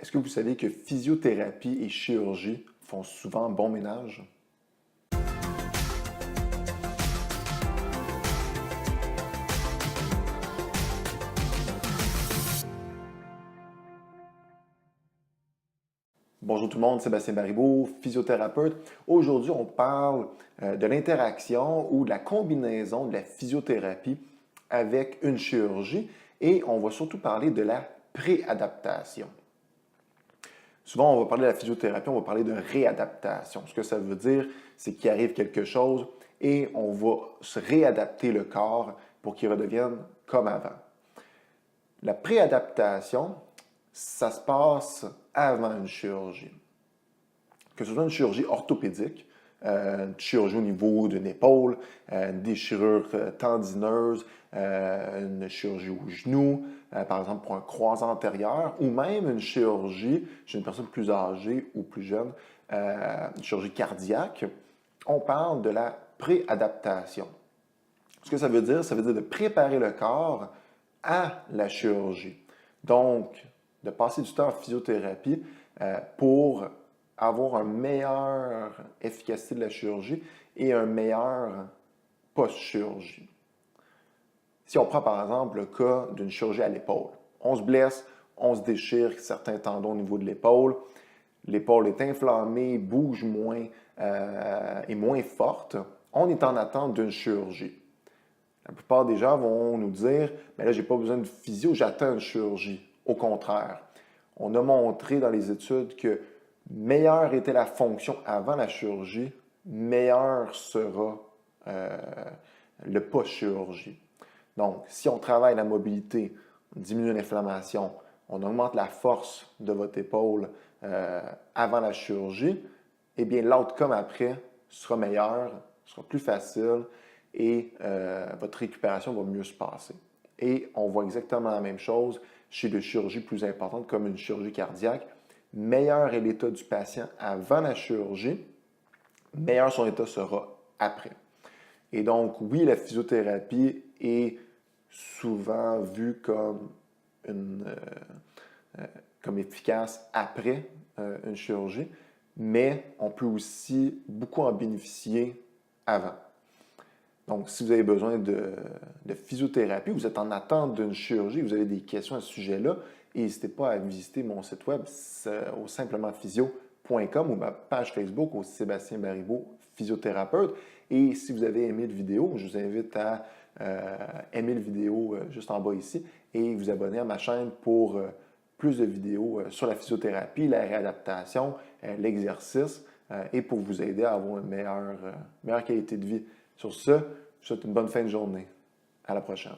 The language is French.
Est-ce que vous savez que physiothérapie et chirurgie font souvent bon ménage? Bonjour tout le monde, Sébastien Baribeau, physiothérapeute. Aujourd'hui, on parle de l'interaction ou de la combinaison de la physiothérapie avec une chirurgie et on va surtout parler de la préadaptation. Souvent, on va parler de la physiothérapie, on va parler de réadaptation. Ce que ça veut dire, c'est qu'il arrive quelque chose et on va se réadapter le corps pour qu'il redevienne comme avant. La préadaptation, ça se passe avant une chirurgie. Que ce soit une chirurgie orthopédique, une chirurgie au niveau d'une épaule, une déchirure tendineuse, une chirurgie au genou, par exemple pour un croisé antérieur, ou même une chirurgie chez une personne plus âgée ou plus jeune, une chirurgie cardiaque, on parle de la préadaptation. Ce que ça veut dire de préparer le corps à la chirurgie. Donc, de passer du temps en physiothérapie pour avoir une meilleure efficacité de la chirurgie et un meilleur post-chirurgie. Si on prend par exemple le cas d'une chirurgie à l'épaule, on se blesse, on se déchire certains tendons au niveau de l'épaule est inflammée, bouge moins, est moins forte, on est en attente d'une chirurgie. La plupart des gens vont nous dire « mais là, je n'ai pas besoin de physio, j'attends une chirurgie ». Au contraire, on a montré dans les études que meilleure était la fonction avant la chirurgie, meilleur sera le post-chirurgie. Donc, si on travaille la mobilité, on diminue l'inflammation, on augmente la force de votre épaule avant la chirurgie, eh bien, l'outcome après sera meilleur, sera plus facile et votre récupération va mieux se passer. Et on voit exactement la même chose chez des chirurgies plus importantes comme une chirurgie cardiaque. Meilleur est l'état du patient avant la chirurgie, meilleur son état sera après. Et donc, oui, la physiothérapie est souvent vue comme efficace après une chirurgie, mais on peut aussi beaucoup en bénéficier avant. Donc, si vous avez besoin de physiothérapie, vous êtes en attente d'une chirurgie, vous avez des questions à ce sujet-là, n'hésitez pas à visiter mon site web au simplementphysio.com ou ma page Facebook au Sébastien Baribeau, physiothérapeute. Et si vous avez aimé la vidéo, je vous invite à aimer la vidéo juste en bas ici et vous abonner à ma chaîne pour plus de vidéos sur la physiothérapie, la réadaptation, l'exercice et pour vous aider à avoir une meilleure qualité de vie. Sur ce, je vous souhaite une bonne fin de journée. À la prochaine.